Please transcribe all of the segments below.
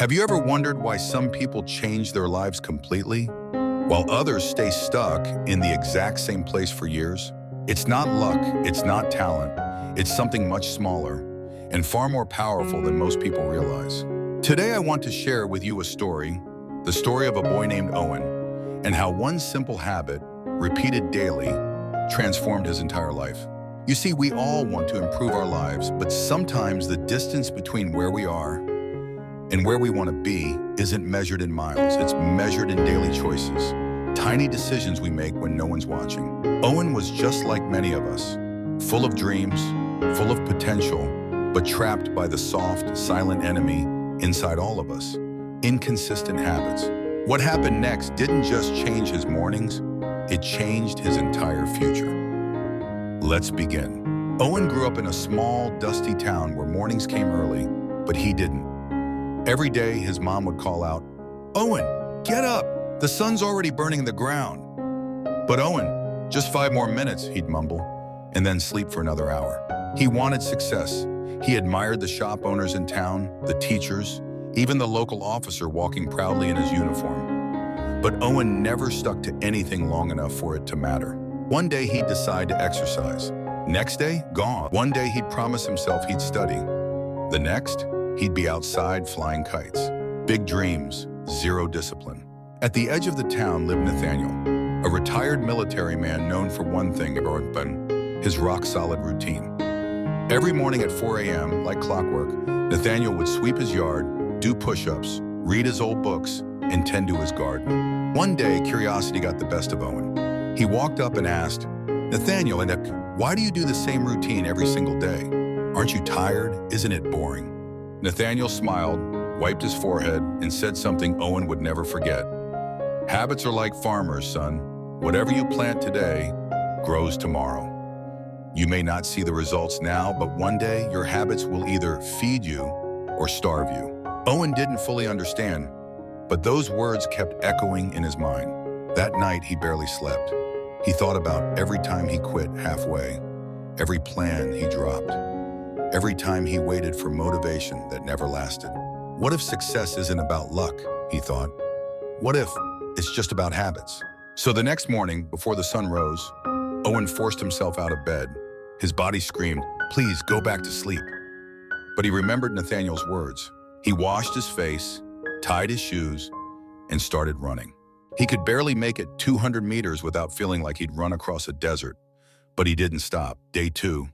Have you ever wondered why some people change their lives completely, while others stay stuck in the exact same place for years? It's not luck, it's not talent, it's something much smaller and far more powerful than most people realize. Today I want to share with you the story of a boy named Owen, and how one simple habit, repeated daily, transformed his entire life. You see, we all want to improve our lives, but sometimes the distance between where we are and where we want to be isn't measured in miles, it's measured in daily choices, tiny decisions we make when no one's watching. Owen was just like many of us, full of dreams, full of potential, but trapped by the soft, silent enemy inside all of us, inconsistent habits. What happened next didn't just change his mornings, it changed his entire future. Let's begin. Owen grew up in a small, dusty town where mornings came early, but he didn't. Every day, his mom would call out, "Owen, get up! The sun's already burning the ground." But Owen, just 5 more minutes, he'd mumble, and then sleep for another hour. He wanted success. He admired the shop owners in town, the teachers, even the local officer walking proudly in his uniform. But Owen never stuck to anything long enough for it to matter. One day he'd decide to exercise. Next day, gone. One day he'd promise himself he'd study. The next, he'd be outside flying kites. Big dreams, zero discipline. At the edge of the town lived Nathaniel, a retired military man known for one thing, his rock-solid routine. Every morning at 4 a.m., like clockwork, Nathaniel would sweep his yard, do push-ups, read his old books, and tend to his garden. One day, curiosity got the best of Owen. He walked up and asked, "Nathaniel, why do you do the same routine every single day? Aren't you tired? Isn't it boring?" Nathaniel smiled, wiped his forehead, and said something Owen would never forget. "Habits are like farmers, son. Whatever you plant today grows tomorrow. You may not see the results now, but one day your habits will either feed you or starve you." Owen didn't fully understand, but those words kept echoing in his mind. That night, he barely slept. He thought about every time he quit halfway, every plan he dropped, every time he waited for motivation that never lasted. What if success isn't about luck, he thought. What if it's just about habits? So the next morning, before the sun rose, Owen forced himself out of bed. His body screamed, "Please go back to sleep." But he remembered Nathaniel's words. He washed his face, tied his shoes, and started running. He could barely make it 200 meters without feeling like he'd run across a desert. But he didn't stop. Day 2,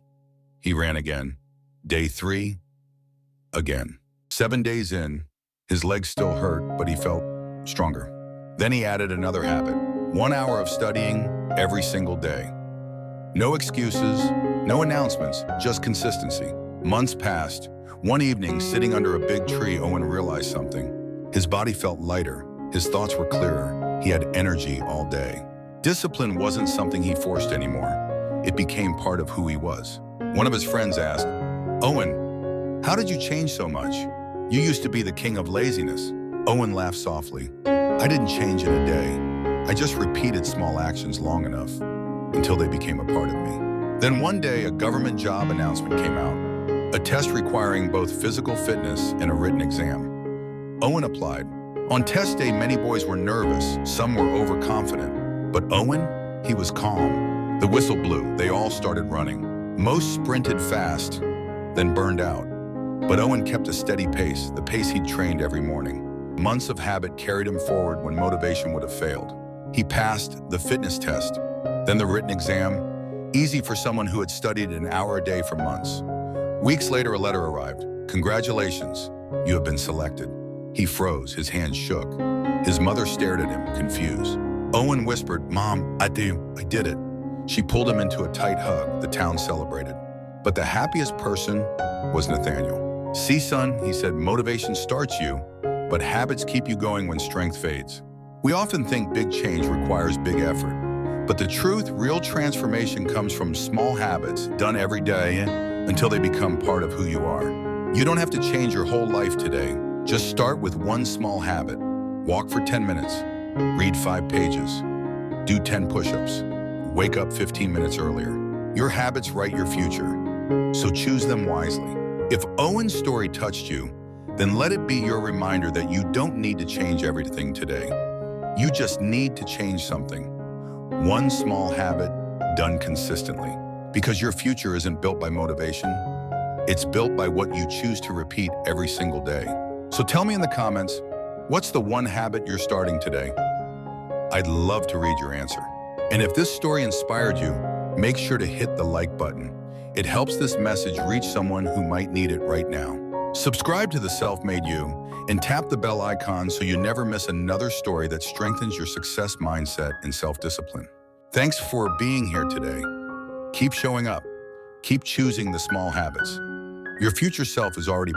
he ran again. Day 3, again. 7 days in, his legs still hurt, but he felt stronger. Then he added another habit, 1 hour of studying every single day. No excuses, no announcements, just consistency. Months passed. One evening, sitting under a big tree, Owen realized something. His body felt lighter. His thoughts were clearer. He had energy all day. Discipline wasn't something he forced anymore. It became part of who he was. One of his friends asked, "Owen, how did you change so much? You used to be the king of laziness." Owen laughed softly. "I didn't change in a day. I just repeated small actions long enough until they became a part of me." Then one day, a government job announcement came out, a test requiring both physical fitness and a written exam. Owen applied. On test day, many boys were nervous, some were overconfident, but Owen, he was calm. The whistle blew, they all started running. Most sprinted fast, then burned out. But Owen kept a steady pace, the pace he'd trained every morning. Months of habit carried him forward when motivation would have failed. He passed the fitness test, then the written exam, easy for someone who had studied an hour a day for months. Weeks later, a letter arrived. "Congratulations, you have been selected." He froze, his hands shook. His mother stared at him, confused. Owen whispered, "Mom, I did it." She pulled him into a tight hug. The town celebrated. But the happiest person was Nathaniel. "See, son," he said, "motivation starts you, but habits keep you going when strength fades." We often think big change requires big effort. But the truth, real transformation comes from small habits done every day until they become part of who you are. You don't have to change your whole life today. Just start with one small habit. Walk for 10 minutes. Read 5 pages. Do 10 push-ups. Wake up 15 minutes earlier. Your habits write your future, so choose them wisely. If Owen's story touched you, then let it be your reminder that you don't need to change everything today. You just need to change something. One small habit done consistently. Because your future isn't built by motivation, it's built by what you choose to repeat every single day. So tell me in the comments, what's the one habit you're starting today? I'd love to read your answer. And if this story inspired you, make sure to hit the like button. It helps this message reach someone who might need it right now. Subscribe to The Self-Made You and tap the bell icon so you never miss another story that strengthens your success mindset and self-discipline. Thanks for being here today. Keep showing up. Keep choosing the small habits. Your future self is already